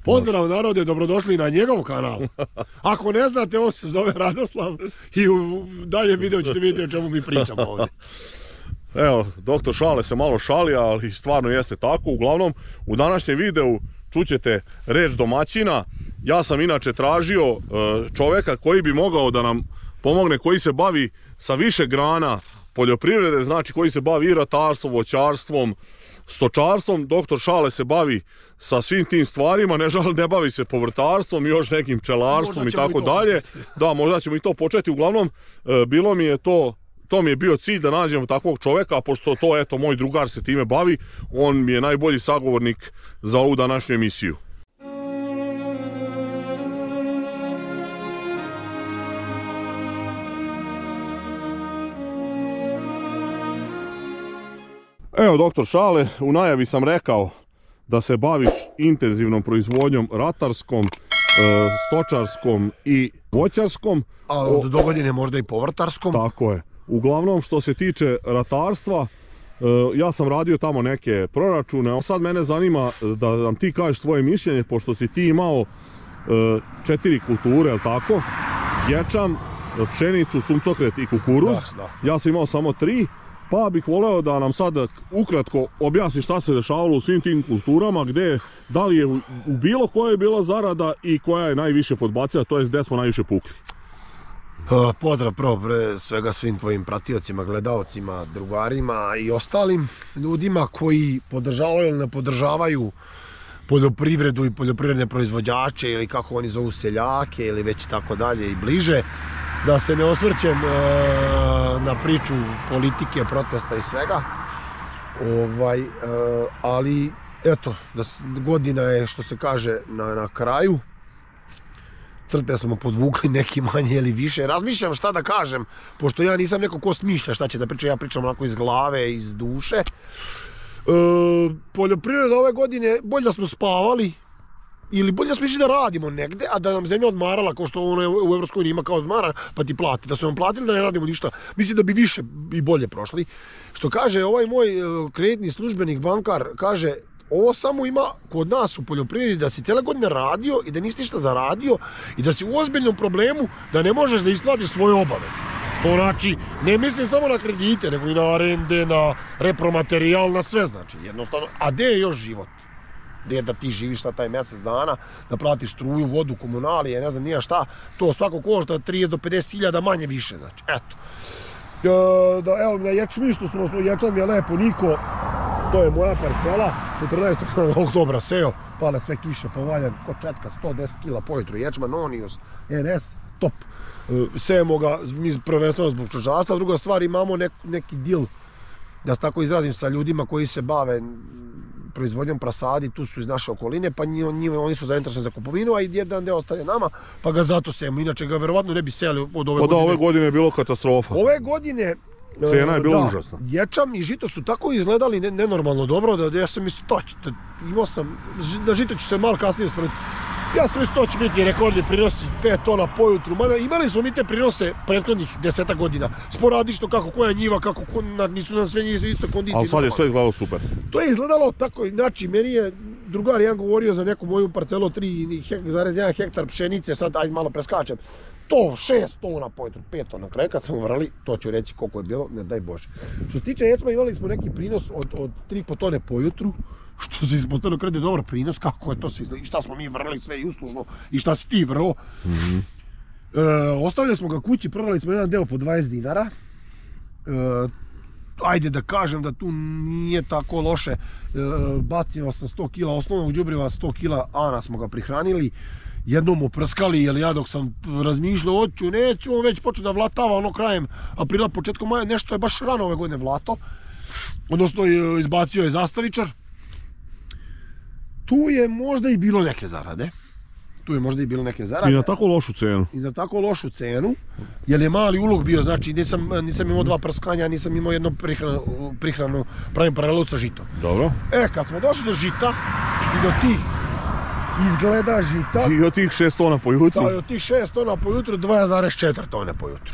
Pozdrav narode, dobrodošli na njegov kanal. Ako ne znate, on se zove Radoslav i u daljem videu ćete vidjeti o čemu mi pričamo ovdje. Evo, doktor Šale se malo šali, ali stvarno jeste tako. Uglavnom, u današnjem videu čućete reč domaćina. Ja sam inače tražio čovjeka koji bi mogao da nam pomogne, koji se bavi sa više grana poljoprivrede, znači koji se bavi i ratarstvom, voćarstvom, stočarstvom. Doktor Šale se bavi sa svim tim stvarima, ne bavi se povrtarstvom i još nekim pčelarstvom i tako dalje. Da, možda ćemo i to početi. Uglavnom, bilo mi je to mi je bio cilj da nađemo takvog čovjeka, pošto to, eto, moj drugar se time bavi, on mi je najbolji sagovornik za ovu današnju emisiju. Evo, doktor Šale, u najavi sam rekao da se baviš intenzivnom proizvodnjom ratarskom, stočarskom i voćarskom. A od dogodine možda i povrtarskom. Tako je. Uglavnom, što se tiče ratarstva, ja sam radio tamo neke proračune, a sad mene zanima da nam ti kažeš svoje mišljenje, pošto si ti imao 4 kulture, jel tako? Ječam, pšenicu, suncokret i kukuruz. Ja sam imao samo 3. Pa bih voleo da nam sad ukratko objasni šta se dešavalo u svim tim kulturama, da li je u bilo kojoj bila zarada i koja je najviše podbacila, to je gdje smo najviše pukli. Pozdrav prvo pre svega svim tvojim pratiocima, gledaocima, drugarima i ostalim ljudima koji podržavaju ili ne podržavaju poljoprivredu i poljoprivredne proizvođače ili kako oni zovu seljake ili već tako dalje i bliže. Da se ne osvrćem na priču politike, protesta i svega, ali eto, godina je, što se kaže, na kraju. Crte smo podvukli neki manje ili više. Razmišljam šta da kažem, pošto ja nisam neko ko smišlja šta će da pričam, ja pričam onako iz glave, iz duše. Poljoprivreda ove godine, bolje da smo spavali, ili bolje da smo išli da radimo negde, a da nam zemlja odmarala, kao što ono u Evropskoj ima kao odmara, pa ti plati. Da su nam platili da ne radimo ništa, mislim da bi više i bolje prošli. Što kaže ovaj moj kreditni službenik, bankar, kaže, ovo samo ima kod nas u poljoprivredi da si cijele godine radio i da nisi ništa zaradio i da si u ozbiljnom problemu da ne možeš da isplatiš svoje obaveze. To znači, ne mislim samo na kredite, nego i na arende, na repromaterijal, na sve znači, jednostavno. A gde je još život? Gde da ti živiš sad taj mjesec dana, da platiš struju, vodu, komunalije, ne znam nija šta, to svako košta 30 do 50 hiljada manje više, znači, eto. Evo, na ječmištu smo, ječan mi je lepo, Niko, to je moja parcela, 14. oktobra seo, pale sve kiše, povaljan, kočetka, 110 kila po jutru, ječman, Onius, NS, top. Sejemo ga, mi prvenstveno zbog čožarstva, druga stvar, imamo neki deal, da se tako izrazim, sa ljudima koji se bave proizvodnjom prasadi, tu su iz naše okoline, pa oni su zainteresovani za kupovinu, a i jedan deo ostaje nama, pa ga zato sejemo, inače ga verovatno ne bi sejali od ove godine. Ove godine je bilo katastrofa. Ove godine, cena je bila užasna. Ječam i žito su tako izgledali nenormalno dobro, da ja sam mislio, imao sam, da žito ću se malo kasnije svrti. Ja sam mislio, to će biti rekordni prinosi, 5 tona po jutru, mada imali smo mi te prinose prethodnih 10 godina, sporadično kako koja njiva, kako nisu nam sve njih isto kondicije. Ali sad je sve izgledalo super. To je izgledalo tako, znači meni je drugar jedan govorio za neku moju parcelu 3,1 hektar pšenice, sad ajde malo preskačem, to 6 tona po jutru, 5 tona, kraj kad smo uvrali, to ću reći koliko je bilo, ne daj Bože. Što se tiče ječma, imali smo neki prinos od 3,5 tone po jutru, što se ispostavilo kada je dobar prinos, kako je to se izgleda, i šta smo mi vrli sve i uslužno, i šta si ti vrlo. Ostavili smo ga kući, prodali smo jedan deo po 20 dinara. Ajde da kažem da tu nije tako loše, bacimo sam 100 kila osnovnog đubriva, 100 kila ana smo ga prihranili, jednom oprskali, jer ja dok sam razmišljao, hoću, neću, on već počeo da vlatava ono krajem aprila, početkom maja, nešto je baš rano ove godine vlato, odnosno izbacio je zastavičar. Tu je možda i bilo neke zarade. I na tako lošu cenu. Jer je mali ulog bio, znači nisam imao 2 prskanja, nisam imao jednu prihranu, pravim paralelu sa žitom. Dobro. Kad smo došli do žita i do tih izgleda žita... I od tih 6 tona po jutru? Da, i od tih 6 tona po jutru, 2,4 tone po jutru.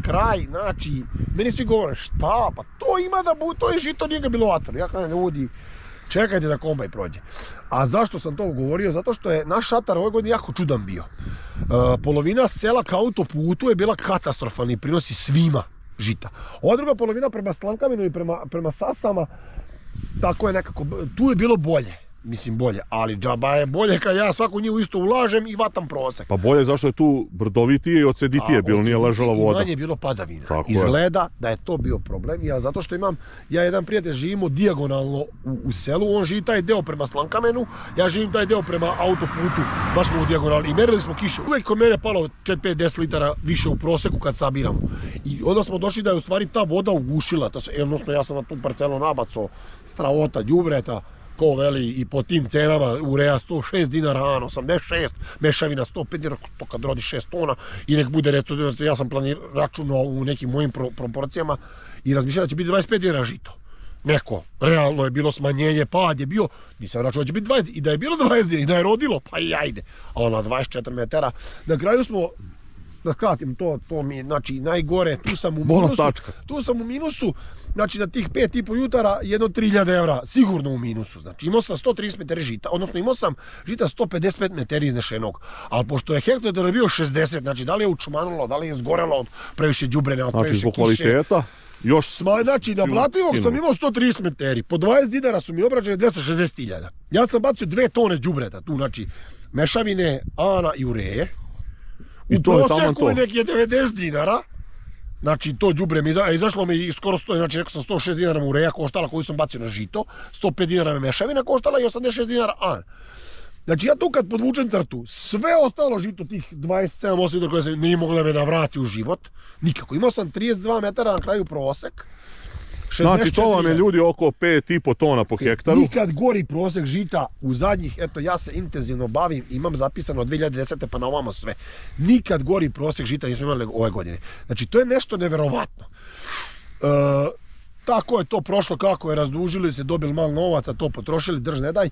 Kraj, znači, meni svi govore, šta, pa to ima da bude, to je žito, nije ga bilo vatra. Ja kažem, ljudi, čekajte da kombaj prođe. A zašto sam to govorio? Zato što je naš šatar ove godine jako čudan bio. Polovina sela ka autoputu je bila katastrofalni, prinosi svima žita. Ova druga polovina prema Slankamenu i prema Sasama, tako je nekako, tu je bilo bolje. Mislim bolje, ali džaba je bolje kad ja svaku njivu isto ulažem i vatam prosek. Pa bolje zašto je tu brdovitije i oceditije bilo, nije ležala voda. I manje je bilo padavina. Izgleda da je to bio problem. Zato što ja jedan prijatelj živimo dijagonalno u selu, on živi taj deo prema Slankamenu, ja živim taj deo prema autoputu, baš smo u dijagonalni i merili smo kiše. Uvijek kod mene palo 4-5-10 litara više u proseku kad sabiramo. I onda smo došli da je u stvari ta voda ugušila, odnosno ja sam na tu parcelu nabacao stravota, đubreta, ko veli i po tim cenama ureja 106 dinara, 86, mešavina 105 dinara, to kad rodi 6 tona i nek bude recimo, ja sam računao u nekim mojim proporcijama i razmišljao da će biti 25 dinara žito. Neko, realno je bilo smanjenje, pad je bio, nisam računao da će biti 20 i da je bilo 20 i da je rodilo, pa i ajde. A ona 24 metara, na kraju smo, da skratim, to mi je, znači, najgore, tu sam u minusu, znači na tih 5,5 jutara jedno 3.000 evra, sigurno u minusu, znači imao sam 130 metara žita, odnosno imao sam žita 155 metara iznešenog, ali pošto je hektoliter bio 60, znači da li je učmanulo, da li je zgorelo od previše đubrene, od previše kiše. Znači zbog kvaliteta, još... Znači naplativog sam imao 130 metari, po 20 dinara su mi obrađene 260.000. Ja sam bacio 2 tone đubreta, tu znači mešavine, ana i ureje. U proseku je neki 90 dinara, znači to đubre mi izašlo mi skoro 100, znači rekao sam 106 dinara mu ureja koštala koju sam bacio na žito, 105 dinara me mešavina koštala i 86 dinara an. Znači ja tu kad podvučem crtu, sve ostalo žito, tih 27-8 dinara koje se nije moglo da me navrati u život, nikako. Imao sam 32 metara na kraju prosek. Znači to vam je ljudi oko 5,5 tona po hektaru. Nikad gori prosek žita u zadnjih, eto ja se intenzivno bavim, imam zapisano od 2010. pa na ovamo sve. Nikad gori prosek žita nismo imali ove godine. Znači to je nešto neverovatno. Tako je to prošlo, kako je, razdužili se, dobili malo novaca, to potrošili, drž ne daj.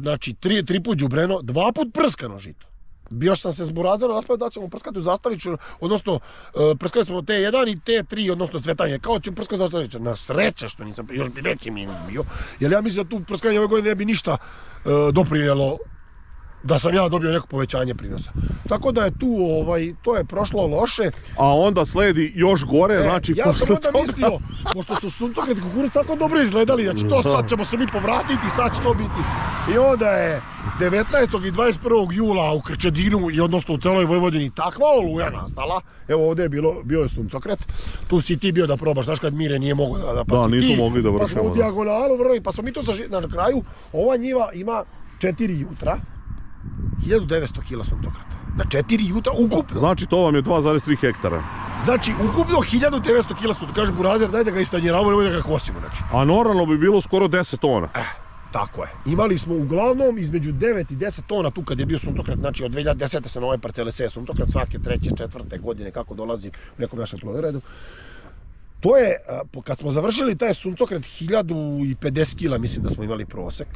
Znači 3 put đubreno, 2 put prskano žito. Još sam se zburazano raspravio da ćemo prskati u Zastaviću, odnosno prskali smo T1 i T3, odnosno cvetanje, kao ćemo prskati u Zastaviću. Na sreće što nisam, još bi veći minus bio, jer ja mislim da tu prskanje ove godine ne bi ništa doprinijelo da sam ja dobio neko povećanje prinosa. Tako da je tu, to je prošlo loše. A onda sledi još gore, znači... Ja sam onda mislio, pošto su suncokret i kukuruz tako dobro izgledali, znači to sad ćemo se mi povratiti, sad će to biti. I onda je 19. i 21. jula u Krčedinu i odnosno u celoj Vojvodini takva oluja nastala. Evo ovdje je bio je suncokret, tu si ti bio da probaš, znaš kad Mire nije mogao da pa si ti. Da, nismo mogli da vršamo. Pa smo u dijagonalu vrli, pa smo mi to na kraju, ova njiva ima 4 jutra. 1900 kila suncokreta. Na 4 jutra ukupno. Znači to vam je 2,3 hektara. Znači ukupno 1900 kila suncokreta. Kaže Burazer daj da ga istanjiramo, nemoj da ga kosimo. Znači. A normalno bi bilo skoro 10 tona. Tako je. Imali smo uglavnom između 9 i 10 tona tu kad je bio suncokret. Znači od 2010. se na ove parcele seje suncokret svake 3. 4. godine kako dolazi u nekom našem plodoredu. To je, kad smo završili taj suncokret 1050 kila mislim da smo imali prosek.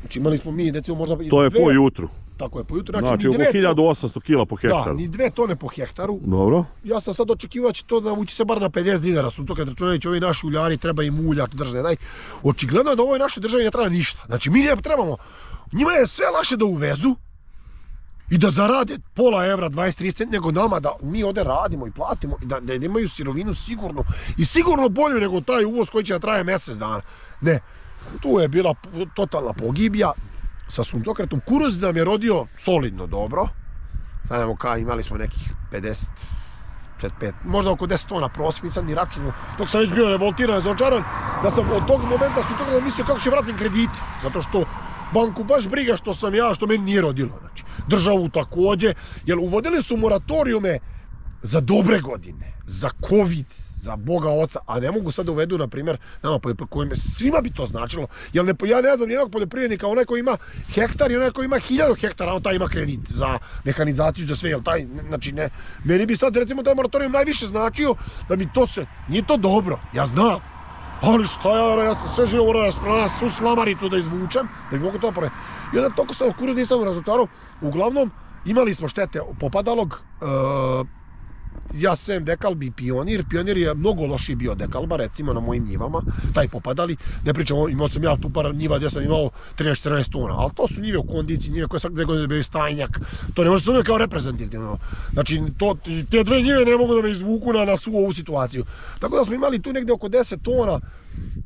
Znači imali smo mi recimo možda... To je po jutru. Tako je, po jutru. Znači oko 1800 kila po hektaru. Da, ni 2 tone po hektaru. Dobro. Ja sam sad očekivao da će to navući se bar na 50 dinara. Suncokret računajući ovi naši uljari, treba im ulja, držne, daj. Očigledno je da ovoj našoj državi ne treba ništa. Znači mi ne trebamo, njima je sve lakše da uvezu i da zarade pola evra, 20-30 centi, nego nama da mi ovdje radimo i platimo i da imaju sirovinu sigurno i sigurno bolju nego taj uvoz koji će da traje mjesec dana. Ne, tu je bila totalna pogibija sa suncokretom. Kukuruz nam je rodio solidno dobro. Znamo kao imali smo nekih 50, 45, možda oko 10 tona prosjek, nisam ni računao. Dok sam već bio revoltiran, razočaran, da sam od tog momenta suncokreta mislio kako će vratim kredite. Zato što banku baš briga što sam ja, što meni nije rodilo. Znači, državu također, jer uvodili su moratorijume za dobre godine, za COVID, za Boga oca, a ne mogu sad uvedu, na primjer, nama kojima svima bi to značilo, jer ja ne znam nijednog poljoprivrednika, onaj koji ima hektar i onaj koji ima 1000 hektara, on taj ima kredit za mehanizaciju, za sve, jel taj, znači ne, meni bi sad recimo taj moratorium najviše značio da mi to se, nije to dobro, ja znam, ali šta ja sam sve živo morao raspravljati svu slamaricu da izvučem, da bi mogu to napraviti. I onda toliko sam kukuruz nisam razočarao, uglavnom imali smo štete popadalog, ja sem dekalbi i pionir. Pionir je mnogo lošiji bio dekalba, recimo na mojim njivama, taj popadali. Ne pričam, imao sam ja tu par njiva gdje sam imao 13-14 tona, ali to su njive u kondiciji, njive koje svake 2 godine bio stajnjak. To ne može se uvijek kao reprezentativno. Znači, te 2 njive ne mogu da me izvuku na svu ovu situaciju. Tako da smo imali tu negdje oko 10 tona.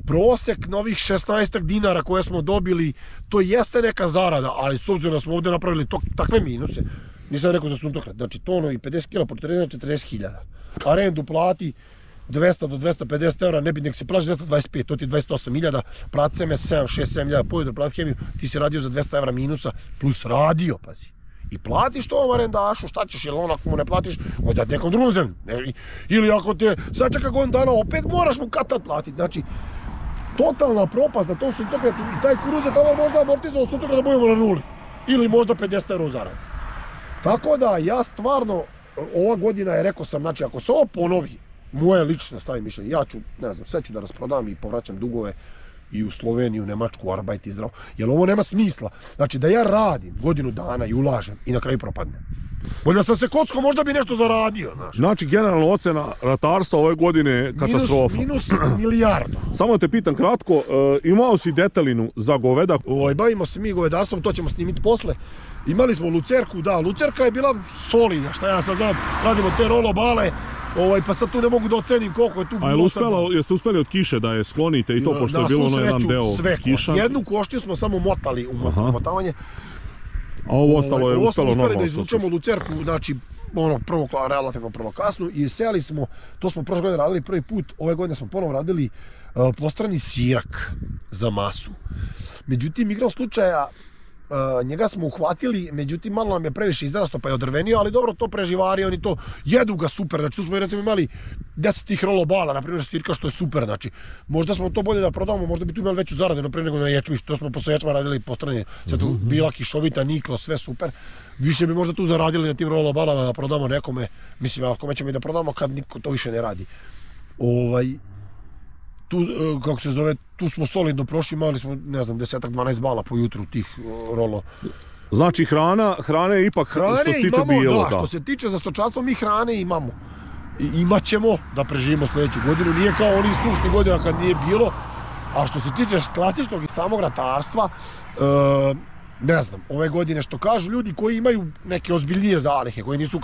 Prosek na ovih 16 dinara koje smo dobili, to jeste neka zarada, ali s obzirom da smo ovdje napravili takve minuse, nisam rekao za suncokret, znači tono i 50 kila po 40.000. Arendu plati 200 do 250 eura, ne bi nek se plaži 225, to ti 28.000, plati se me 6-7.000 pojedno, plati hemiju, ti si radio za 200 eura minusa, plus radio, pazi. I platiš to ovom arendašu, šta ćeš, jer ono ako mu ne platiš, onda nekom drugom zemlju. Ili ako te sačeka godinu dana, opet moraš mu kad platiti, znači, totalna propast na tom suncokretu i taj kuruz je tamo možda amortizao suncokret da budemo na nuli. Ili možda 50 euro zaradi. Tako da ja stvarno, ova godina je, rekao sam, znači ako se ovo ponovi, moje lično stavim mišljenje, ja ću, ne znam, sve ću da rasprodam i povraćam dugove i u Sloveniju, Nemačku, Arbajt i zdravo. Jer ovo nema smisla. Znači da ja radim godinu dana i ulažem i na kraju propadnem. Bolje da sam se kocko, možda bi nešto zaradio, znaš. Znači, generalno ocena ratarstva ove godine je katastrofa. Minus milijardu. Samo da te pitam kratko, imao si detelinu za goveda? Bavimo se mi govedarstvom, to ćemo snimiti posle. Imali smo lucerku, da, lucerka je bila solidna, šta ja sad znam, radimo te rolobale, pa sad tu ne mogu da ocenim koliko je tu bilo. A jeste uspeli od kiše da je sklonite i to, pošto je bilo ono jedan deo kiša? Jednu koštiju smo samo motali u motavanje. A ovo ostalo je uspelo normalno. Uspeli da izvučemo lucerku, znači, relativno prvoklasnu i seli smo, to smo prošle godine radili prvi put, ove godine smo ponovo radili postrani sirak za masu. Međutim, igram slučaja, njega smo uhvatili, međutim malo nam je previše izrasto pa je odrvenio, ali dobro, to preživari, oni to jedu ga super, znači tu smo recimo imali 10 tih rolobala, na primjer sirka, što je super, znači možda smo to bolje da prodamo, možda bi tu imali veću zaradu naprijed nego na ječmiš, to smo posle ječma radili postranje, sad tu bila kišovita, niklo, sve super, više bi možda tu zaradili na tim rolobalama da prodamo nekome, mislim, ali kome ćemo i da prodamo kad niko to više ne radi. Tu, kako se zove, tu smo solidno prošli, imali smo, ne znam, 10-12 bala po jutru tih rolo. Znači hrane je ipak što se tiče bilo, da. Što se tiče za stočarstvo, mi hrane imamo. Imat ćemo da preživimo sljedeću godinu, nije kao onih sušnih godina kad nije bilo. A što se tiče klasičnog i samog ratarstva, ne znam, ove godine što kažu ljudi koji imaju neke ozbiljnije zalihe, koji nisu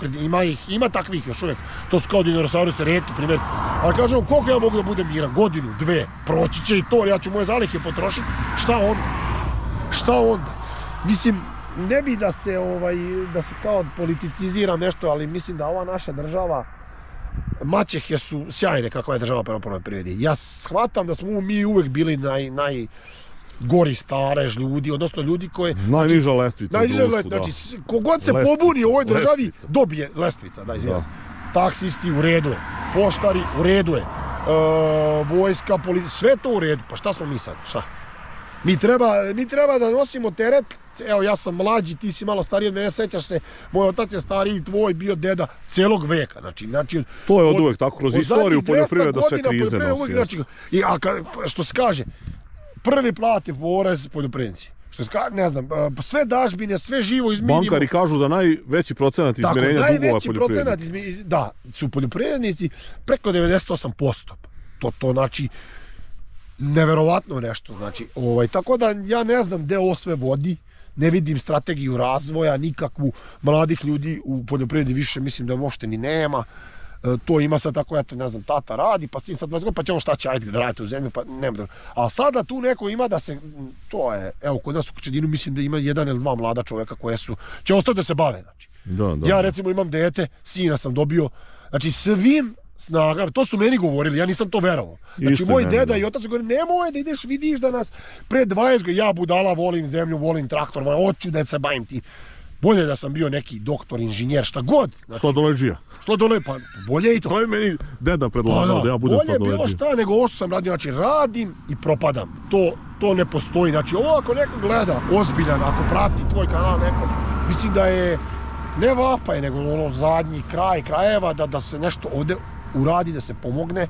ima takvih još uvijek, to su kao dinosauruse, retki primjer, ali kažemo koliko ja mogu da budem miran, godinu, 2, proći će i to, ja ću moje zalihe potrošiti, šta onda? Mislim, ne bi da se kao politiziram nešto, ali mislim da ova naša država, maćehe su sjajne kakva je država prema poljoprivredi. Ja shvatam da smo mi uvijek bili gori starež ljudi, odnosno ljudi koje... Najniža lestvica u društvu, da. Znači, kogod se pobuni u ovoj državi, dobije lestvica, da, izvijem se. Taksisti, u redu je. Poštari, u redu je. Vojska, policija, sve to u redu. Pa šta smo mi sad, šta? Mi treba da nosimo teret, evo ja sam mlađi, ti si malo stariji od mene, sećaš se, moj otac je stariji, tvoj bio deda celog veka, znači... To je od uvek tako, kroz istoriju poljoprivreda sve krize nosi. Znači, što se kaže, prvi plati porez poljoprivrednici. Što se kaže, ne znam, sve dažbine, sve živo izminimo. Bankari kažu da najveći procenat izmirenja dugova poljoprivrednika. Da, su poljoprivrednici preko 98%. To znači neverovatno nešto, znači, tako da ja ne znam gde ovo sve vodi, ne vidim strategiju razvoja, nikakvu, mladih ljudi u poljoprivredi više mislim da uopšte ni nema, to ima sad tako, eto, ne znam, tata radi, pa s tim sad 20 godina, pa će on šta će, ajde da radite u zemlju, pa nema da... A sada tu neko ima da se, to je, evo, kod nas u Krčedinu mislim da ima 1 ili 2 mlada čovjeka koje će ostati da se bave, znači. Ja recimo imam dete, sina sam dobio, znači svim snagama, to su meni govorili, ja nisam to verovao. Znači moj deda i otac su govorili, nemoj da ideš, vidiš da nas pre 20 godina, ja budala, volim zemlju, volim traktor, hoću da se bavim tim. Bolje da sam bio neki doktor, inženjer, šta god. Sladoleđija. Pa bolje i to. To je meni deda predlagao da ja budem sladoleđija. Bolje bilo šta nego ovo što sam radio, znači radim i propadam. To ne postoji, znači ovo ako neko gleda ozbiljan, ako prati tvoj kanal neko, mislim da je ne vapaj, nego ono zadnji krajeva da se nešto ovdje uradi, da se pomogne.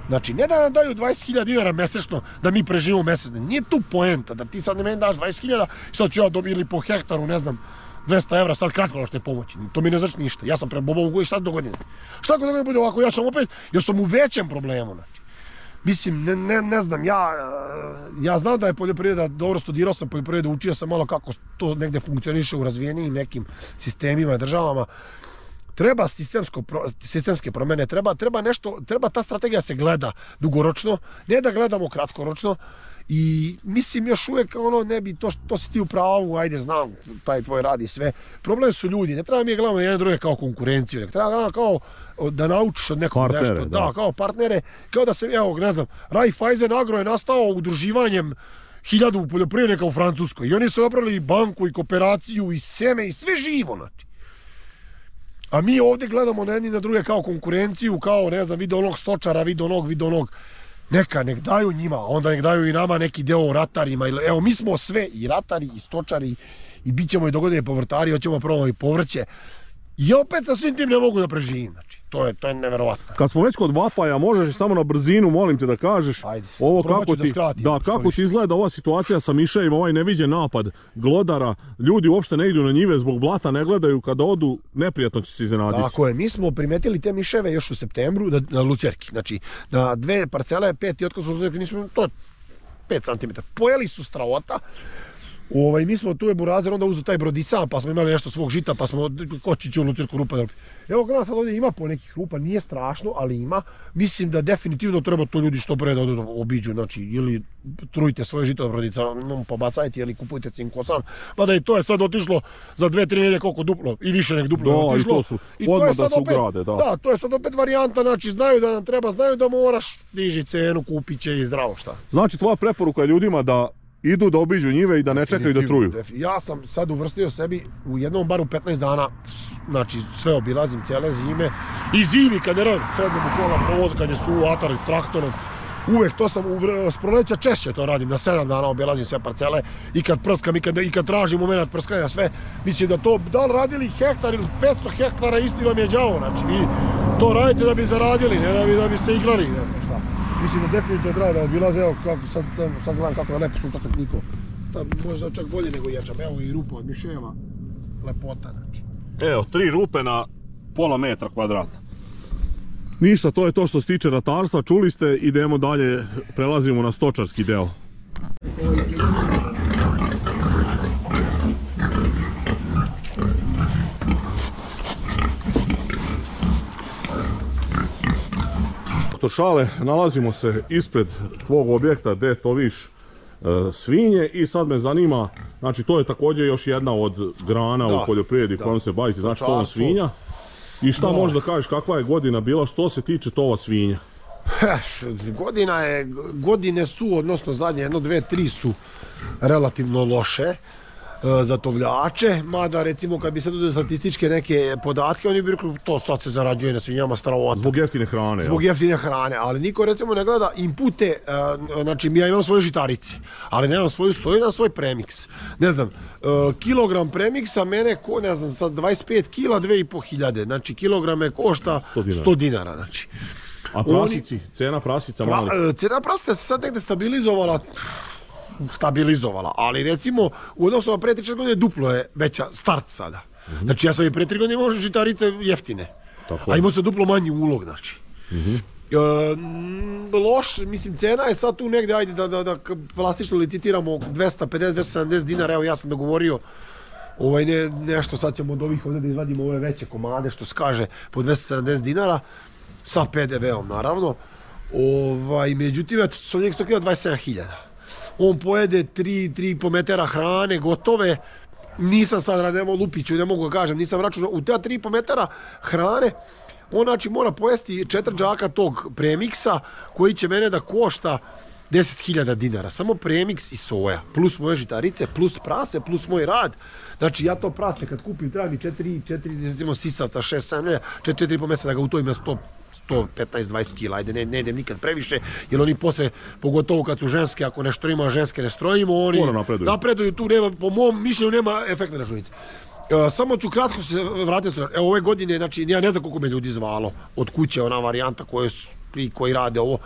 Znači, ne da nam daju 20.000 dinara mesečno da mi preživimo mesečno. Nije tu poenta da ti sad ne meni daš 20.000 i sad ću ja dobiti po hektaru, ne znam, 200 evra sad kratkoročne pomoći. To mi ne znači ništa. Ja sam prema Bobovom goji šta do godine. Šta ako da bude ovako, ja sam opet, još sam u većem problemu. Znači. Mislim, ne znam, ja znam da je poljoprivreda, dobro studirao sam poljoprivredu, učio sam malo kako to negde funkcioniše u razvijenijim nekim sistemima i državama. Treba sistemske promjene, treba nešto, treba ta strategija se gleda dugoročno, ne da gledamo kratkoročno. I mislim još uvijek ne bi to si ti u pravu, ajde znam, taj tvoj rad i sve. Problem su ljudi, ne treba mi je gledamo jedan druge kao konkurenciju, ne treba gledamo kao da naučiš od nekog partnere, nešto. Da, kao partnere, kao da se, evo, ne znam, Raiffeisen Agro je nastao udruživanjem 1000 poljoprivrednika u Francuskoj i oni su napravili i banku i kooperaciju i seme i sve živo, znači. A mi ovdje gledamo na jedni na druge kao konkurenciju, kao, ne znam, vide onog stočara, vide onog. Nek daju njima, onda nek daju i nama neki deo ratarima. Evo, mi smo sve, i ratari, i stočari, i bit ćemo i dogodine povrtari, hoćemo probati i povrće. I opet sa svim tim ne mogu da preživim, znači, to je neverovatno. Kad smo već kod vapaja, možeš samo na brzinu, molim te da kažeš, ajde, ovo kako ti izgleda ova situacija sa miševima, ovaj neviđen napad glodara, ljudi uopšte ne idu na njive zbog blata, ne gledaju, kada odu, neprijatno će se iznenaditi. Tako je, mi smo primetili te miševe još u septembru na lucerki, znači, na 2 parcele, 5 otkaz od lucerki, nismo, to je 5 cm, pojeli su stravota. Mi smo tu je burazer onda uzeli taj brodisan, pa smo imali nešto svog žita, pa smo kočići u lucerku rupa. Evo gledam sad ovdje ima po nekih rupa, nije strašno, ali ima. Mislim da definitivno treba to ljudi što pre da obiđu, znači ili trujte svoje žito od brodicanom, pobacajte ili kupujte cinkosan. Mada i to je sad otišlo za 2-3 nedjelje koliko duplo i više nek duplo je otišlo. I to je sad opet, da, to je sad opet varijanta, znači znaju da nam treba, znaju da moraš, diži cenu, kupit će i zdravo šta. Znači tvoja preporuka je ljudima da idu da obiđu njive i da ne čekaju da truju. Ja sam sad uvrstio sebi u jednom baru 15 dana, znači sve obilazim cijele zime. I zimi kad ne radim, sednem u kola provoza, kad je suvo, atar traktorom. Uvijek to sam s proleća češće to radim, na 7 dana obilazim sve parcele i kad prskam i kad tražim moment prskanja sve. Mislim da to, da li radili hektar ili 500 hektara, isti vam je đavo, znači vi to radite da bi zaradili, ne da bi se igrali, ne znam šta. Mislim da definitivno treba da obilaze, evo kako sad gledam kako je lepo sunčatok niko. Možda čak bolje nego ječam, evo i rupa od miševa, lepota znači. Evo, 3 rupe na pola metra kvadrata. Ništa, to je to što se tiče ratarstva, čuli ste, idemo dalje, prelazimo na stočarski deo. Šale, nalazimo se ispred tvog objekta gdje toviš svinje i sad me zanima, znači to je također još jedna od grana u poljoprivredi kojom se bavite, znači tova svinja. I šta možeš da kažeš, kakva je godina bila što se tiče tova svinja? Godine su, odnosno zadnje 1, 2, 3 su relativno loše za tovljače, mada recimo kad bi sad uzeli statističke neke podatke, oni bi rekli to sad se zarađuje na svinjama stravota. Zbog jeftine hrane. Zbog jeftine hrane, ali niko recimo ne gleda inpute, znači ja imam svoje žitarice, ali nemam svoju soju, nemam svoj premiks. Ne znam, kilogram premiksa mene, ne znam, sad 25 kila, 2500, znači kilograme košta 100 dinara, znači. A prasici, cena prasica mali? Cena prasica se sad negde stabilizovala, ali recimo u odnosu na pre 3 godine duplo je veća start sada. Znači ja sam i pre 3 godine imao žitarice jeftine, a imao sam duplo manji ulog, znači. Loš, mislim, cena je sad tu negde, ajde da plastično licitiramo 250-270 dinara, evo ja sam dogovorio nešto, sad ćemo od ovih ovdje da izvadimo ove veće komade, što se kaže, po 270 dinara, sa PDV-om naravno. Međutim, Sovnjeg stokira 27.000. On pojede 3,5 metara hrane, gotove. Nisam sad, lupiću, ne mogu ga kažem, nisam računao. U ta 3,5 metara hrane, on znači mora pojesti 4 džaka tog premiksa, koji će mene da košta 10.000 dinara. Samo premiks i soja, plus moje žitarice, plus prase, plus moj rad. Znači ja to prase kad kupim, treba mi 4 recimo sisavca, 6-7, 4,5 mjeseca da ga utojim na 115-20 kila, ajde, ne idem nikad previše, jer oni posle, pogotovo kad su ženske, ako nešto ima ženske ne strojimo, oni napreduju tu, nema, po mom mišljenju nema efektne računice. Samo ću kratko se vratiti, evo ove godine, znači ja ne znam koliko me ljudi zvalo od kuće, ona varijanta koji rade ovo.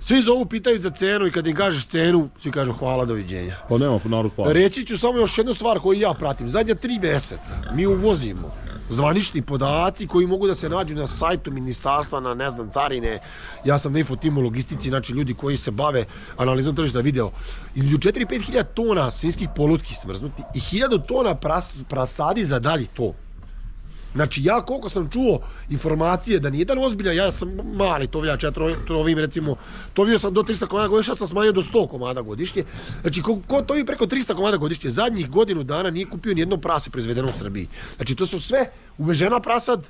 Svi zovu, pitaju za cenu i kad im kažeš cenu, svi kažu hvala, doviđenja. Pa nema narod hvala. Reći ću samo još jednu stvar koju ja pratim. Zadnja 3 mjeseca mi uvozimo zvanični podaci koji mogu da se nađu na sajtu ministarstva, na ne znam, carine. Ja sam na infotimu logistici, znači ljudi koji se bave analizom tržišta video. Između 4 i 5 hiljada tona svinjskih polutki smrznuti i 1000 tona prasadi za dalji tov. Znači, ja koliko sam čuo informacije da nijedan ozbiljan, ja sam mali tovljač, ja tovim recimo, tovio sam do 300 komada godišnje, ja sam smanjio do 100 komada godišnje. Znači, ko tovi preko 300 komada godišnje, zadnjih godinu dana nije kupio nijedno prase proizvedeno u Srbiji. Znači, to su sve uvežena prasad,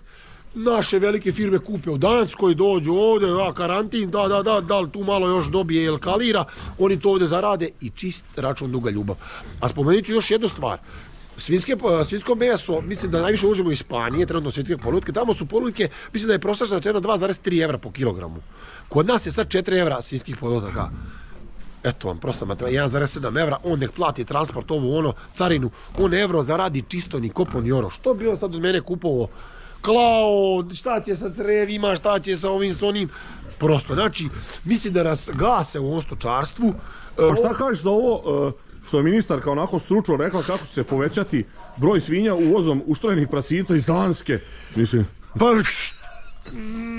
naše velike firme kupe u Danskoj, dođu ovde, karantin, da li tu malo još dobije ili kalira, oni to ovde zarade i čist račun duga ljubav. A spomenut ću još jednu stvar. Svinjsko meso, mislim da najviše uložimo u Ispanije, trenutno svinjske polutke, tamo su polutke, mislim da je prosječna cena 2,3 evra po kilogramu. Kod nas je sad 4 evra svinjskih polutaka. Eto vam, prosto matematika, 1,7 evra, on nek plati transport, ovo ono, carinu, on evro zaradi čisto ni kopo ni oro. Što bi on sad od mene kupovao? Klao, šta će sa crevima, šta će sa ovim, s onim, prosto. Znači, mislim da nas gase u ovom stočarstvu. Pa šta kažeš za ovo... što je ministarka onako stručno rekla kako će se povećati broj svinja uvozom uštrojenih prasica iz Danske. Mislim... Pa,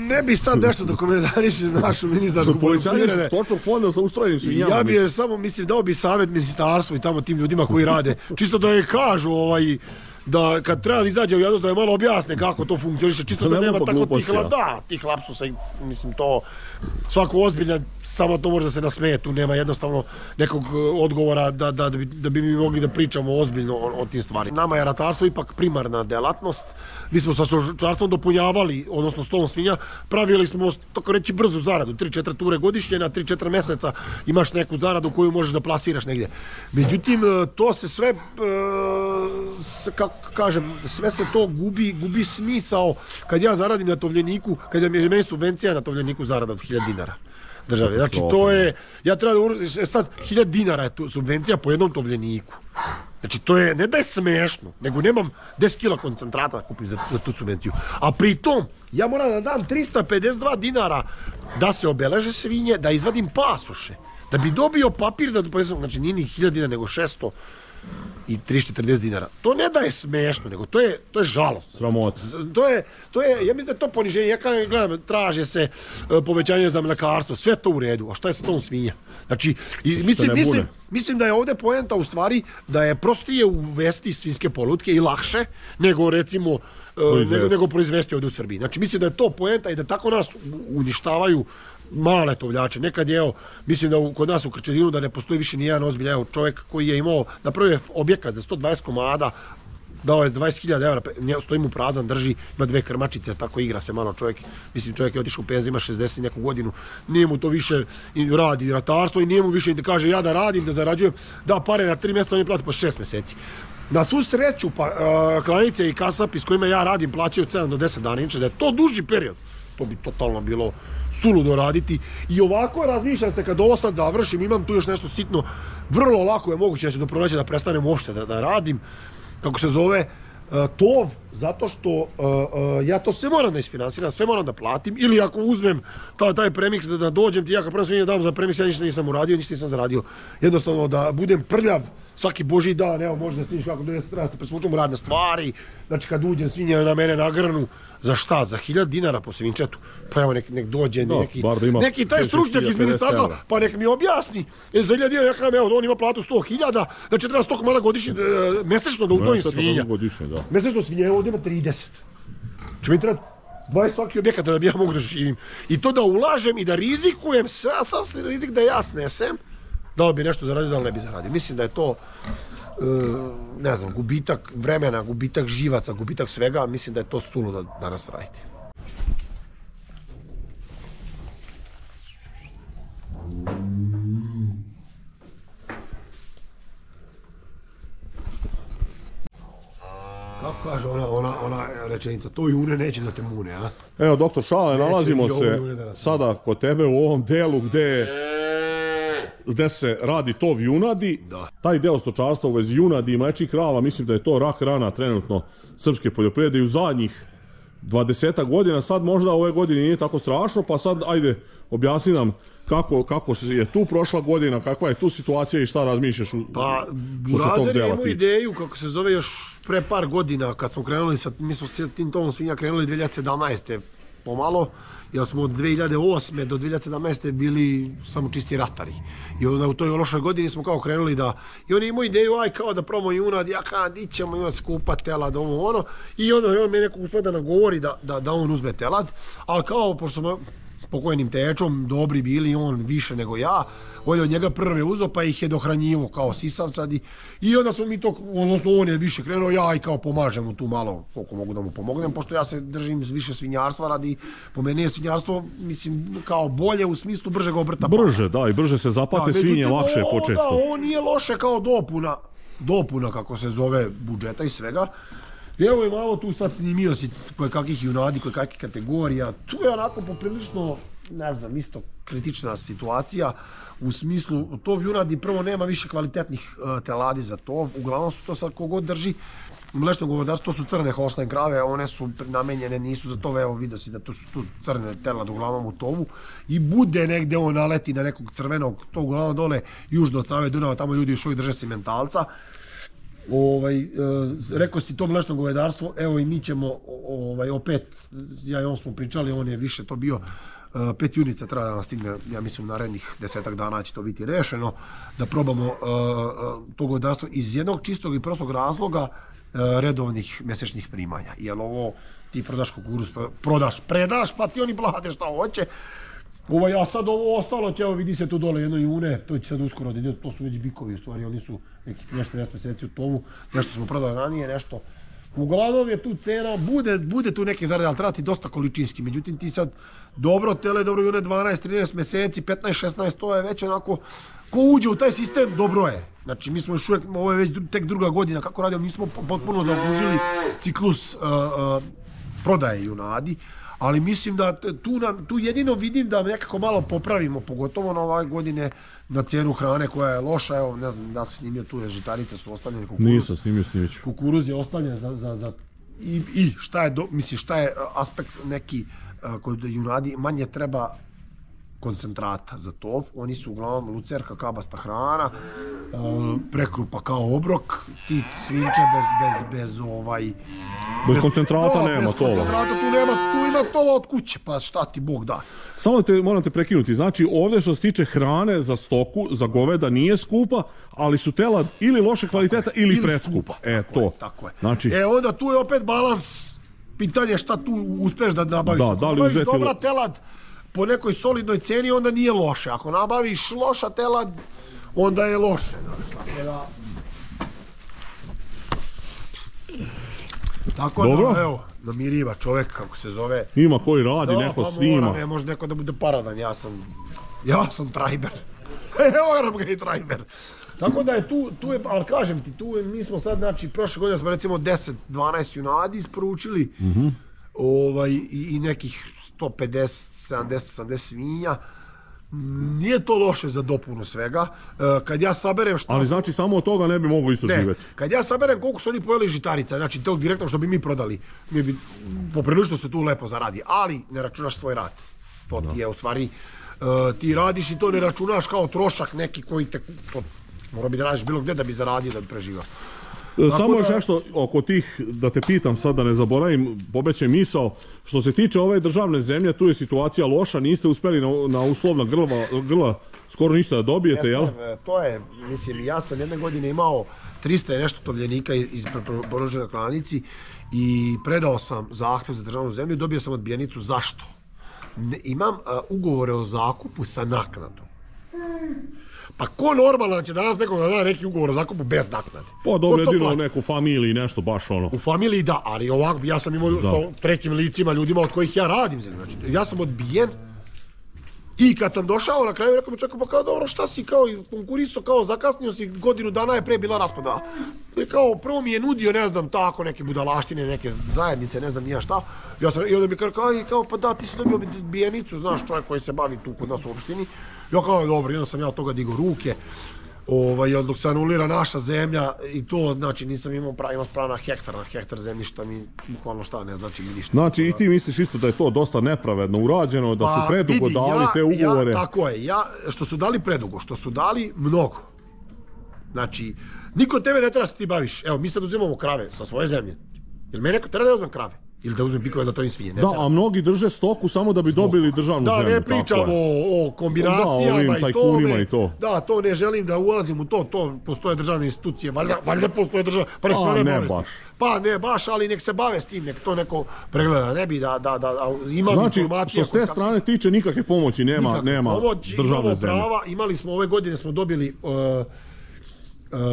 ne bi sad nešto da komentarišem našu ministarsku poljoprivredne. Povećanje stočnog fonda sa uštrojenim svinjama. Ja bi je samo, mislim, dao bi savjet ministarstvu i tamo tim ljudima koji rade. Čisto da je kažu, da kad treba da izađe u javnost da je malo objasne kako to funkcioniše, čisto da nema tako tih lapsusa, mislim to svako ozbiljan, samo to može da se nasmeje, tu nema jednostavno nekog odgovora da bi mi mogli da pričamo ozbiljno o tim stvarima. Nama je ratarstvo ipak primarna delatnost, mi smo sa stočarstvom dopunjavali, odnosno s tovom svinja, pravili smo, tako reći, brzu zaradu, 3-4 ture godišnje, na 3-4 meseca imaš neku zaradu koju možeš da plasiraš negdje. Međutim, to se sve, kako kažem, sve se to gubi smisao kad ja zaradim na tovljeniku, kad je meni subvencija na tovljeniku zarada od 1000 dinara države. Znači to je, ja treba da sad 1000 dinara je tu subvencija po jednom tovljeniku. Znači to je, ne da je smešno, nego nemam 10 kila koncentrata da kupim za tu subvenciju. A pritom, ja moram da dam 352 dinara da se obeleže svinje, da izvadim pasoše, da bi dobio papir da, znači nije ni 1000 dinara, nego 600 i 340 dinara. To ne da je smešno, nego to je žalostno. Sramota. To je, ja mislim da je to poniženje. Ja kada gledam, traže se povećanje za mlekarstvo, sve to u redu. A šta je sa tom svinja? Znači, mislim da je ovde poenta u stvari da je prostije uvesti svinjske polutke i lakše nego recimo nego proizvesti ovde u Srbiji. Znači, mislim da je to poenta i da tako nas uništavaju male tovljače. Nekad je, evo, mislim da kod nas u Krčedinu da ne postoji više nijedan ozbiljan, evo, čovjek koji je imao, napravio je objekat za 120 komada, dao je 20.000 evra, stoji mu prazan, drži, ima 2 krmačice, tako igra se malo čovjek. Mislim, čovjek je otišao u penziju, ima 60 neku godinu, nije mu to više radi ratarstvo i nije mu više da kaže ja da radim, da zarađujem, da pare na 3 mjeseca, oni plati po 6 mjeseci. Na svu sreću, klanice i kasapi s kojima ja radim plaćaju 7 do 10 dana, inače da je to duži period. To bi totalno bilo suludo raditi. I ovako razmišljam se kad ovo sad završim, imam tu još nešto sitno, vrlo lako je moguće da će do proleća da prestanem uopšte da radim, kako se zove, tov, zato što ja to sve moram da isfinansiram, sve moram da platim, ili ako uzmem taj premiks da dođem ti, ja kad prvo svinje dam za premiks, ja ništa nisam uradio, ništa nisam zaradio. Jednostavno da budem prljav svaki božji dan, evo može da snimiš kako treba se presvučemo radne stvari, znači kad uđem svinje na mene nagrnu, za šta? Za 1000 dinara po svinčetu? Pa evo nek dođe neki taj stručnjak iz ministarstva, pa nek mi objasni. Za 1000 dinara ja kažem, evo, on ima platu 100.000, znači treba 100 komada godišnje, mesečno da udojim svinja. Mesečno svinja, evo ovdje ima 30. Če mi treba 20 svaki objekata da bi ja mogu da živim. I to da ulažem i da rizikujem, sam rizik da ja snesem, da li bi nešto zaradio, da li ne bi zaradio. Mislim da je to, ne znam, gubitak vremena, gubitak živaca, gubitak svega, mislim da je to suludo danas raditi. Kako kaže ona rečenica, to june neće da te mune, a? Evo, doktor Šale, nalazimo se sada kod tebe u ovom delu gde se radi tov junadi. Taj deo stočarstva u vezi junadi i mlečnih krava, mislim da je to rak rana trenutno srpske poljoprivrede i u zadnjih 20 godina, sad možda ove godine nije tako strašno, pa sad ajde objasni nam kako je tu prošla godina, kakva je tu situacija i šta razmišljaš Pa, Burazer je imao ideju, kako se zove, još pre par godina, kad smo krenuli, mi smo s tim tovom svinja krenuli 2017. pomalo, jer smo od 2008. do 2017. bili samo čisti ratari. I onda u toj lošoj godini smo kao krenuli da... I oni imaju ideju, aj kao da probamo junad, ja kao, di ćemo junad skupa telad, ovo ono. I onda on me neko uspio da nam govori da on uzme telad, ali kao, pošto smo s pokojnim tečom, dobri bili, on više nego ja, on je od njega prve uzo, pa ih je dohranjivo kao sisavca. I onda smo mi to, odnosno on je više krenuo, ja i kao pomažem mu tu malo, koliko mogu da mu pomognem, pošto ja se držim više svinjarstva radi, po meni je svinjarstvo, mislim, kao bolje u smislu bržeg obrta. Brže, da, i brže se zapate svinje, lakše je početi. Da, ovo nije loše kao dopuna, kako se zove, budžeta i svega. I evo je malo tu sad snimio si koje kakvih junadi, koje kakvih kategorija. Tu je onako poprilično, ne znam, isto kritična situacija u smislu tov junadi prvo nema više kvalitetnih teladi za tov, uglavnom su to sad kogod drži mlečnog govedarstva, to su crne Holstein krave, one su namenjene, nisu za tov, evo vidio si da to su tu crne telad uglavnom u tovu i bude negde on naleti na nekog crvenog, to uglavnom dole južno od Save Dunava, tamo ljudi još uvijek drže simentalca. Rekao si to mlečno govedarstvo, evo i mi ćemo opet, ja i on smo pričali, on je više to bio 5 junica treba da nas stigne, ja mislim narednih 10 dana će to biti rešeno, da probamo to govedarstvo iz jednog čistog i prostog razloga redovnih mesečnih primanja, jer ovo ti prodaš kukuruz, predaš pa ti oni plate šta hoće. A sad ovo ostalo će, evo vidi se tu dole jedno june, to će sad uskoro, to su već bikovi u stvari, oni su nekih nešto 10 meseci u tovu, nešto smo prodali ranije, nešto. Uglavnom je tu cena, bude tu neke zarade, ali treba ti dosta količinski, međutim ti sad dobro tele, dobro june 12-13 meseci, 15-16, to je već onako, ko uđe u taj sistem, dobro je. Znači mi smo još uvijek, ovo je već tek druga godina, kako radimo, mi smo potpuno zaokružili ciklus prodaje junadi, ali mislim da tu jedino vidim da nekako malo popravimo, pogotovo na ove godine na cijenu hrane koja je loša. Evo, ne znam da si snimio tu, žitarice su ostavljene, Nisam snimio, snimit ću. Kukuruz je ostavljen za i šta je aspekt neki kod junadi, manje treba koncentrata za tov, oni su uglavnom lucerka, kabasta hrana, prekrupa kao obrok, ti svinče bez Bez koncentrata nema bez tova. Bez koncentrata tu nema, tu ima tova od kuće, pa šta ti Bog da. Samo moram te prekinuti, znači ovdje što se tiče hrane za stoku, za goveda nije skupa, ali su telad ili loše kvaliteta ili preskupa. Tako je. Znači, onda tu je opet balans, pitanje šta tu uspeš da nabaviš. Da li uzeti dobra telad po nekoj solidnoj ceni, onda nije loše. Ako nabaviš loša telad, onda je loše. Tako da, evo, namiriva čovjek, kako se zove. Ima koji radi, neko snima. Ne može neko da bude paradan, ja sam trajber. Evo nam ga i trajber. Tako da je tu je, ali kažem ti, mi smo sad, znači, prošle godine smo recimo 10-12 junadi isporučili i nekih 150, 70, 80 svinja. Nije to loše za dopunu svega. Kad ja saberem šta... Ali znači samo od toga ne bi moglo isto živjeti. Kad ja saberem koliko su oni pojeli žitarica, znači tog direktno što bi mi prodali, mi bi poprilično se tu lepo zaradi, ali ne računaš svoj rad. To ti je u stvari, ti radiš i to ne računaš kao trošak neki koji te... Mora bi da radiš bilo gdje da bi zaradio, da bi preživao. Samo još nešto oko tih, da te pitam sad da ne zaboravim, pobeće misao, što se tiče ove državne zemlje, tu je situacija loša, niste uspjeli na uslovna grla skoro ništa da dobijete, jel? To je, mislim, ja sam jedne godine imao 300 nešto tovljenika iz porođene klanici i predao sam zahtjev za državnu zemlju, dobio sam odbijenicu. Zašto? Imam ugovore o zakupu sa naknadom. Pa ko normalno će danas nekoga da neki ugovor o zakupu bez naknade? Pa dobro, jedino u neku familiji, nešto baš ono. U familiji da, ali ovako, ja sam imao s trećim licima, ljudima od kojih ja radim. Znači, ja sam odbijen i kad sam došao na kraju, rekao mi čekaj, pa kao dobro, šta si kao konkurisao, kao zakasnio si, godinu dana je pre bila rasprodaja. I kao prvo mi je nudio, ne znam, tako neke budalaštine, neke zajednice, ne znam nija šta. I onda mi kao, pa da, ti si dobio odbijenicu, znaš, čovjek koji se bavi tu kod nas u opštini. Ja kao, dobro, jedan sam ja od toga digao ruke. Jer dok se anulira naša zemlja i to, znači nisam imao pravo na hektar zemljišta mi bukvalno šta ne znači mi ništa. Znači i ti misliš isto da je to dosta nepravedno urađeno, da su predugo dali te ugovore? Tako je, što su dali predugo, što su dali mnogo. Znači, niko tebe ne treba se ti baviš. Evo, mi sad uzimamo krave sa svoje zemlje. Jel me neko treba da uzmem krave? Ili da uzmem bikove da to im svinje? Da, a mnogi drže stoku samo da bi dobili državnu zemlju. Da, ne pričamo o kombinacijama i tome. Da, to ne želim da ulazim u to. To postoje državne institucije. Valjda postoje državne... Pa ne baš, ali nek se bave s tim, nek to neko pregleda. Ne bi da imam informacije... Znači, što s te strane tiče nikakve pomoći, nema državne zemlje. Imali smo, ove godine smo dobili...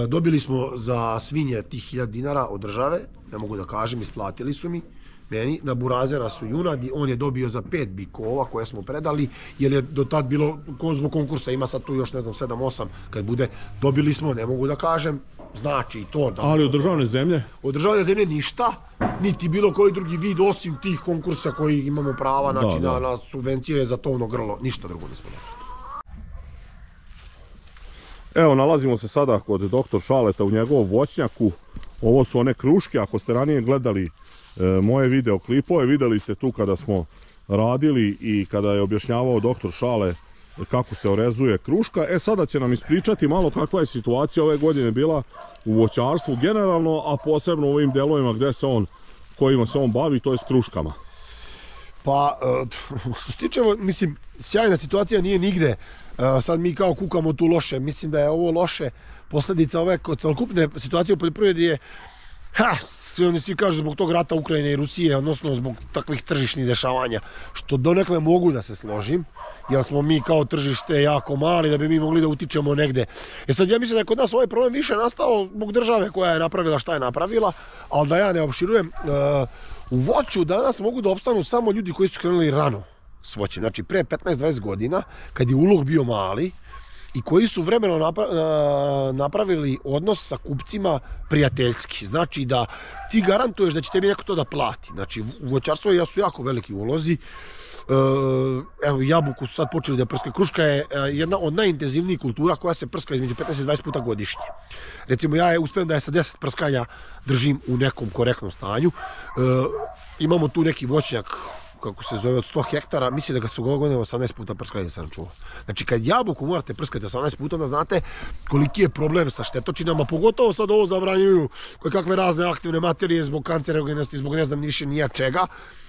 Dobili smo za svinje tih 1000 dinara od države, ne mogu da kažem, isplatili su mi, meni, na burazera su junadi, on je dobio za 5 bikova koje smo predali, jer je do tad bilo zbog konkursa, ima sad tu još ne znam 7-8, kad bude, dobili smo, ne mogu da kažem, znači i to. Ali od državne zemlje? Od državne zemlje ništa, niti bilo koji drugi vid osim tih konkursa koji imamo prava, znači na subvencije za tovno grlo, ništa drugo nismo dobili. Evo, nalazimo se sada kod doktor Šaleta u njegovom voćnjaku. Ovo su one kruške, ako ste ranije gledali moje videoklipove, vidjeli ste tu kada smo radili i kada je objašnjavao doktor Šale kako se orezuje kruška. Sada će nam ispričati malo kakva je situacija ove godine bila u voćarstvu generalno, a posebno u ovim delovima kojima se on bavi, to je s kruškama. Pa, što se tiče, mislim, sjajna situacija nije nigde. Sad mi kao kukamo tu loše, mislim da je ovo loše posljedica ove celokupne situacije u poljoprivredi je, svi kažu zbog tog rata Ukrajine i Rusije, odnosno zbog takvih tržišnih dešavanja, što donekle mogu da se složim, jer smo mi kao tržište jako mali da bi mi mogli da utičemo negde. Sad ja mislim da je kod nas ovaj problem više nastao zbog države koja je napravila šta je napravila, ali da ja ne opširujem, u voću danas mogu da opstanu samo ljudi koji su krenuli rano s voćem. Znači, pre 15-20 godina, kad je ulog bio mali i koji su vremenom napravili odnos sa kupcima prijateljski. Znači, da ti garantuješ da će tebi neko to da plati. Znači, u voćarstvu su jako veliki ulozi. Evo, jabuku su sad počeli da prskaju. Kruška je jedna od najintenzivnijih kultura koja se prska između 15 i 20 puta godišnje. Recimo, ja uspijem da je sa 10 prskanja držim u nekom korektnom stanju. Imamo tu neki voćnjak, kako se zove, od 100 hektara, mislim da ga se u ovoj godine 18 puta prskali, da sam čuo. Znači, kad jabuku morate prskati 18 puta, onda znate koliki je problem sa štetočinama, pogotovo sad ovo zabranjuju kakve razne aktivne materije zbog kancerogenosti, zbog ne znam više nija čega,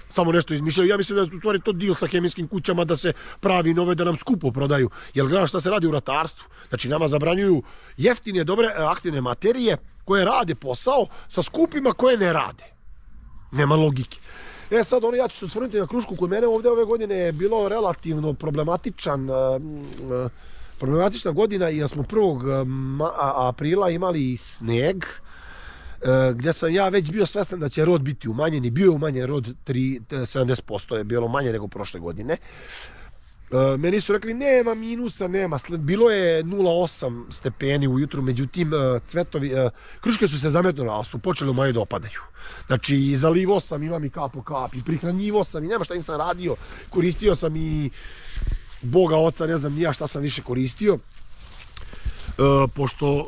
samo nešto izmišljaju. Ja mislim da je u stvari to deal sa hemijskim kućama da se pravi nove, da nam skupo prodaju. Jer gledam šta se radi u ratarstvu. Znači, nama zabranjuju jeftine, dobre aktivne materije koje rade posao sa skupima koje ne rade. Nema logike. Sad ja ću se osvrnuti na krušku koja mene ovdje ove godine je bilo relativno problematična godina jer smo 1. aprila imali sneg gdje sam ja već bio svestan da će rod biti umanjen i bio je umanjen rod 70% je bilo manje nego prošle godine. Meni su rekli nema minusa, nema, bilo je 0,8 stepeni ujutru, međutim kruške su se zametnule, ali su počeli u maju da opadaju. Znači zalivo sam, imam i kap po kap, i prihranjivo sam i nema šta nisam radio, koristio sam i Boga oca, ne znam nija šta sam više koristio, pošto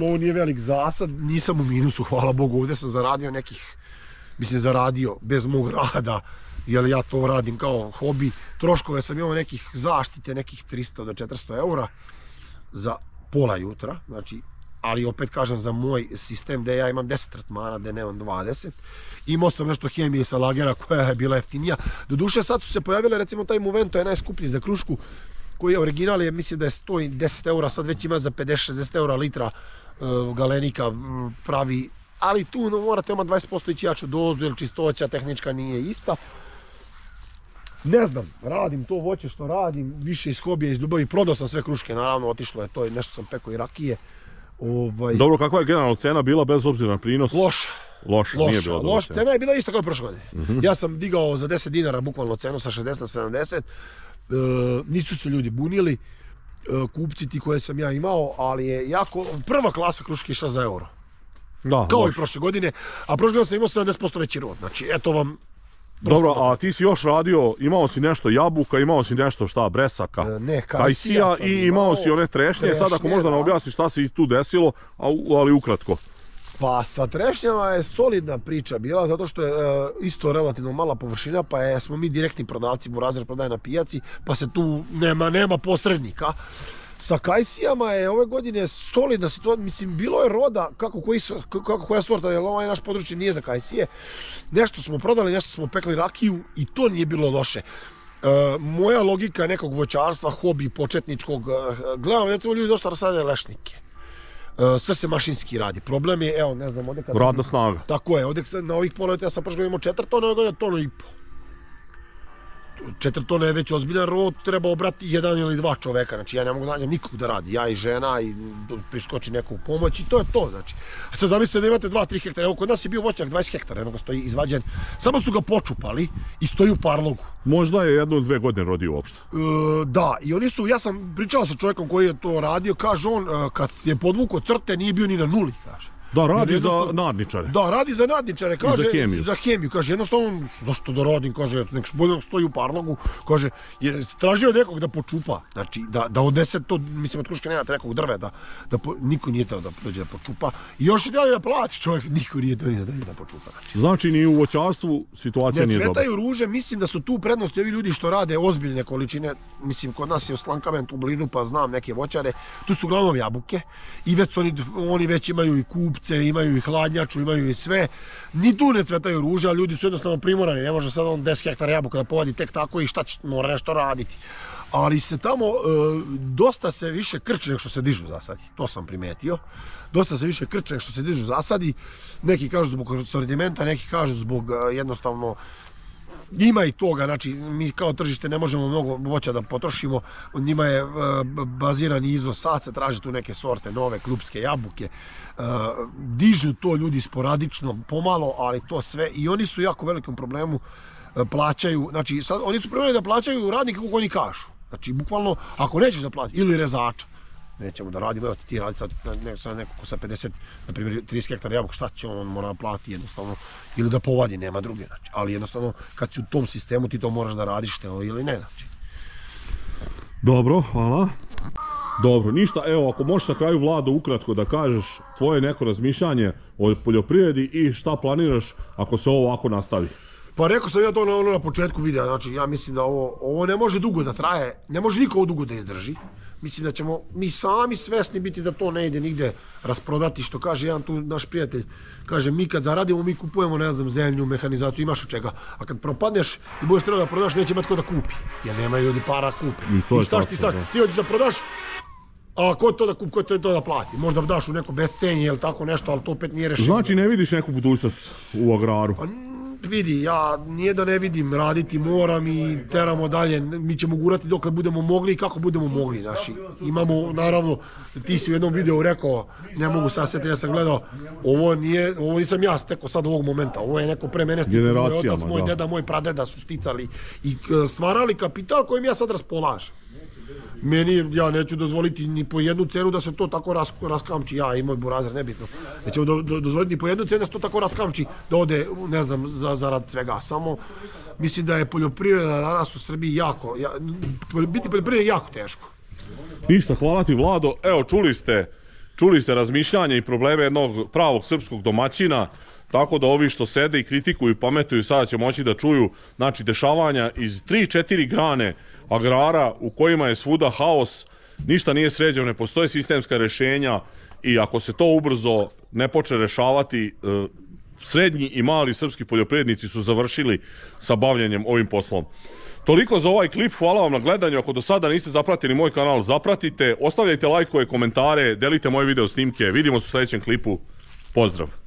ovo nije velik zasad, nisam u minusu, hvala Bogu, ovdje sam zaradio bez mog rada, jer ja to radim kao hobi. Troškove sam imao nekih zaštite, nekih 300 do 400 eura za pola jutra, znači, ali opet kažem za moj sistem gdje ja imam 10 tretmana, gdje nemam 20. Imao sam nešto hemije sa lagera koja je bila jeftinija. Doduše sad su se pojavile, recimo taj Movento je najskuplji za krušku, koji je original, je mislim da je 110 eura, sad već ima za 50-60 eura litra Galenika pravi, ali tu morate imati 20% ići jaču dozu, jer čistoća tehnička nije ista. Ne znam, radim to voće što radim, više iz hobija, iz ljubavi, prodao sam sve kruške, naravno, otišlo je to i nešto sam pekao i rakije. Dobro, kakva je generalna cena bila bez obzira na prinos? Loša. Nije bila dobra cena. Cena je bila ista kao prošle godine. Ja sam digao za 10 dinara bukvalno cenu sa 60 na 70, nisu se ljudi bunili, kupci ti koje sam ja imao, ali je jako, prva klasa kruške išla za euro. Kao i prošle godine, a prošle godine sam imao 70% veći rod, znači eto vam Dobro, a ti si još radio, imao si nešto jabuka, imao si nešto šta, bresaka, Ne, kajsija i imao si one trešnje. Sad ako možda nam objasniš šta se tu desilo, ali ukratko. Pa sa trešnjama je solidna priča bila, zato što je isto relativno mala površina, pa smo mi direktni prodavci, Burazer prodaje na pijaci, pa se tu nema posrednika. Sa kajsijama je ove godine solidna situacija, mislim, bilo je roda, koja sorta, jer ovaj naš područje nije za kajsije. Nešto smo prodali, nešto smo pekli rakiju i to nije bilo loše. Moja logika nekog voćarstva, hobi, početničkog, gledam, recimo ljudi došli da sade lešnike. Sve se mašinski radi. Problem je, evo, ne znam, ovdje kad... Radna snaga. Tako je, ovdje na ovih poleta ja sam prošlo imao 4 tona, ove godine tonu i po. 4 tone je već ozbiljan rod, treba obrati 1 ili 2 čoveka, znači ja ne mogu nađem nikog da radi, ja i žena i priskoči neku pomoć i to je to, znači. A sad zamislite da imate 2-3 hektara, evo kod nas je bio voćnjak 20 hektara, jedno ga stoji izvađen, samo su ga počupali i stoji u parlogu. Možda je 1 ili 2 godine rodio uopšte. Da, i oni su, ja sam pričao sa čovjekom koji je to radio, kaže on, kad je podvukao crte nije bio ni na nuli, kaže. Da, radi za nadničare. Da, radi za nadničare, kaže. I za hemiju. Kaže, jednostavno, zašto da radim, kaže, nek stoji u parlogu, kaže, je tražio nekog da počupa, znači, da odnese to, mislim, od kruške nemate nekog drve, niko nije teo da dođe da počupa. I još i da plati čovjek, niko nije teo da počupa. Znači, ni u voćarstvu situacija nije dobra. Ne cvetaju ruže, mislim da su tu prednosti ovi ljudi što rade ozbiljne količine, mislim, kod nas je u Slankamentu u blizu, pa znam neke voćare, tu su uglavnom jabuke i već oni već imaju i kupce, imaju i hladnjaču, imaju i sve. Ni tu ne cvetaju ruže, a ljudi su jednostavno primorani. Ne može sad on 10 hektara jabuka da povadi tek tako i šta će, mora nešto raditi. Ali se tamo dosta se više krče nego što se dižu zasadi. To sam primetio. Dosta se više krče nego što se dižu zasadi. Neki kažu zbog sortimenta, neki kažu zbog jednostavno ima i toga, znači mi kao tržište ne možemo mnogo voća da potrošimo, njima je baziran izvoz, sad se traže tu neke sorte, nove klupske jabuke, dižu to ljudi sporadično, pomalo, ali to sve, i oni su u jako velikom problemu, plaćaju, znači sad, oni su primorani da plaćaju radnike kako oni kažu, znači bukvalno, ako nećeš da plati, ili rezača, nećemo da radimo, evo ti radi sad neko ko sa 50, na primjer 30 hektara jabuka, šta će on mora plati jednostavno, ili da povadi, nema druge, znači, ali jednostavno kad si u tom sistemu ti to moraš da radiš teo ili ne, znači. Dobro, hvala. Dobro, ništa, evo, ako možeš na kraju, Vlado, ukratko da kažeš tvoje neko razmišljanje o poljoprivredi i šta planiraš ako se ovo ovako nastavi. Pa rekao sam ja to na početku videa, znači ja mislim da ovo ne može dugo da traje, ne može niko ovo dugo da izdrži. Mislim da ćemo mi sami svesni biti da to ne ide nigde rasprodati, što kaže jedan tu naš prijatelj, kaže mi kad zaradimo mi kupujemo, ne znam, zemlju, mehanizaciju, imaš od čega, a kad propadneš i budeš trebao da prodaš, neće imati ko da kupi, jer nemaju ljudi para kupe. I šta ti sad, ti hoćeš da prodaš, a ko to da kupi, ko to da plati, možda daš u neko bescenje ili tako nešto, ali to opet nije rešenje. Znači ne vidiš neku budućnost u agraru? Vidi, ja nije da ne vidim, raditi moram i teramo dalje, mi ćemo gurati dok budemo mogli i kako budemo mogli, znači, imamo, naravno, ti si u jednom videu rekao, ne mogu sad setiti, ja sam gledao, ovo nisam ja stekao sad ovog momenta, ovo je neko pre mene sticao, moj otac, moj deda, moj pradeda su sticali i stvarali kapital kojim ja sad raspolažem. Meni, ja neću dozvoliti ni po jednu cenu da se to tako raskamči, ja i moj Burazer, nebitno. Nećemo dozvoliti ni po jednu cenu da se to tako raskamči, da ode, ne znam, zarad svega. Samo, mislim da je poljoprivreda danas u Srbiji biti poljoprivreda jako teško. Ništa, hvala ti, Vlado. Evo, čuli ste razmišljanje i probleme jednog pravog srpskog domaćina, tako da ovi što sede i kritikuju i pametuju sada će moći da čuju, znači, dešavanja iz 3-4 grane agrara u kojima je svuda haos, ništa nije sređeno, ne postoje sistemska rešenja i ako se to ubrzo ne počne rešavati, srednji i mali srpski poljoprivrednici su završili sa bavljenjem ovim poslom. Toliko za ovaj klip, hvala vam na gledanju, ako do sada niste zapratili moj kanal, zapratite, ostavljajte lajkove, komentare, delite moje video snimke, vidimo se u sljedećem klipu, pozdrav!